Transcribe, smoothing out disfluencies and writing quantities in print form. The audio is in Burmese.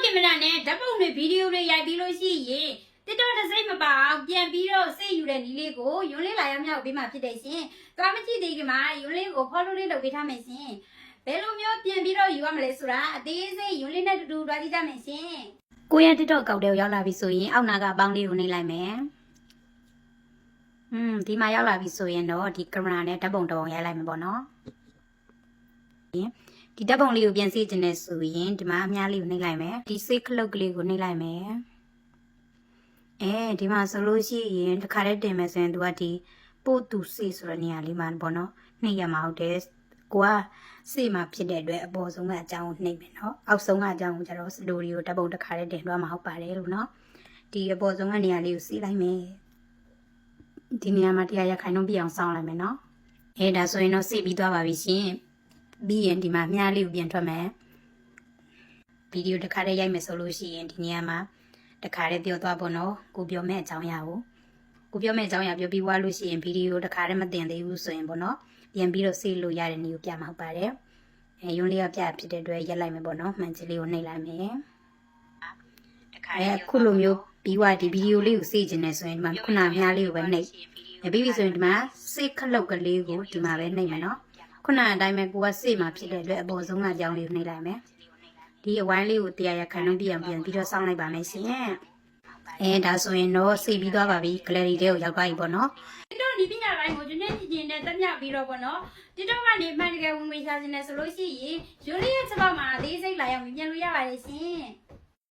ကင်မရာနဲ့ဓာတ်ပုံတွေဗီဒီယိုတွေရိုက်ပြီးလို့ရှိရင် TikTok တစ်စိတ်မပါအောင်ပြန်ပြီးတော့စိတ်ယူတဲ့နီးလေးကိုယွန်းလေးလာရောက်မြောက်ပေးမှဖြစ်တယ်ရှင်။သွားမကြည့်သေးခင်မှာယွန်းလေးကို follow လေးလုပ်ပေးထားမယ်ရှင်။ဘယ်လိုမျိုးပြန်ပြီးတော့ယူရမလဲဆိုတာအသေးစိတ်ယွန်းလေးနဲ့တူတူတွားကြည့်ကြမယ်ရှင်။ကိုယ့်ရဲ့ TikTok ကောက်တဲ့ရောက်လာပြီဆိုရင်အောက်နာကအပေါင်းလေးကိုနှိပ်လိုက်မယ်။ဒီမှာရောက်လာပြီဆိုရင်တော့ဒီကင်မရာနဲ့ဓာတ်ပုံတစ်ပုံရိုက်လိုက်မယ်ပေါ့နော်။ဒီဓာတ်ပုံလေးကိုပြန်စီကျင်နေဆိုရင်ဒီမှာအများလေးကိုနှိပ်လိုက်မယ်။ဒီစိတ်ခလုတ်ကလေးကိုနှိပ်လိုက်မယ်။ဒီမှာဆိုလို့ရှိရင်တစ်ခါတည်းတင်မယ်ဆိုရင်သူကဒီပို့သူစေဆိုတဲ့နေရာလေးမှာပေါ့နော်နှိပ်ရမှာဟုတ်တယ်ကိုကစေမှာဖြစ်တဲ့အတွက်အပေါ်ဆုံးကအကြောင်းကိုနှိပ်မယ်နော်အောက်ဆုံးကအကြောင်းကိုကျတော့စတိုရီကိုဓာတ်ပုံတစ်ခါတည်းတင်သွားမှာဟုတ်ပါတယ်လို့နော်ဒီအပေါ်ဆုံးကနေရာလေးကိုစီးလိုက်မယ်ဒီနေရာမှာတရားရခိုင်နှုန်းပြအောင်စောင်းလိုက်မယ်နော်ဒါဆိုရင်တော့စီးပြီးသွားပါပြီရှင်ပြီးရင်ဒီမှာမြားလေးကိုပြန်ထွက်မယ်ဗီဒီယိုတစ်ခါတည်းရိုက်မယ်ဆိုလို့ရှိရင်ဒီနေရာမှာတခါတည်းပြောသွားပေါ့နော်ကိုပြောမဲ့အကြောင်းအရာကိုပြောမဲ့အကြောင်းအရာပြောပြီးွားလို့ရှိရင်ဗီဒီယိုတခါတည်းမတင်သေးဘူးဆိုရင်ပေါ့နော်ပြန်ပြီးတော့စေးလို့ရတဲ့နည်းကိုပြမှာဟုတ်ပါတယ်ယွန်းလေးကပြဖြစ်တဲ့အတွက်ရက်လိုက်မယ်ပေါ့နော်မှန်ချီလေးကိုနှိပ်လိုက်မယ်ခုလိုမျိုးပြီးွားဒီဗီဒီယိုလေးကိုစေးကျင်နေဆိုရင်ဒီမှာခုနမြားလေးကိုပဲနှိပ်ပြီးပြီဆိုရင်ဒီမှာစေးခလုတ်ကလေးကိုဒီမှာပဲနှိပ်မယ်နော်ခုနအတိုင်းပဲကိုကစေးမှာဖြစ်တဲ့အတွက်အပေါ်ဆုံးကအကြောင်းလေးကိုနှိပ်လိုက်မယ်ဒီအဝိုင်းလေးကိုတရားရခိုင်နှုန်းပြအောင်ပြန်ပြီးတော့စောင်းလိုက်ပါမယ်ရှင်ဒါဆိုရင်တော့စေပြီးသွားပါပြီ gallery လေးကိုရောက်သွားပြီပေါ့နော် TikTok ဒီပညာပိုင်းကိုကျွန်တော်ကြည့်ရင်တက်မြပြီးတော့ပေါ့နော် TikTok ကနေမှန်တကယ်ဝင်ဝင်ရှာနေဆိုလို့ရှိရင်ယူလေးရဲ့ချက်ပေါက်မှာအသေးစိတ်လာရောက်မြင်လို့ရပါတယ်ရှင်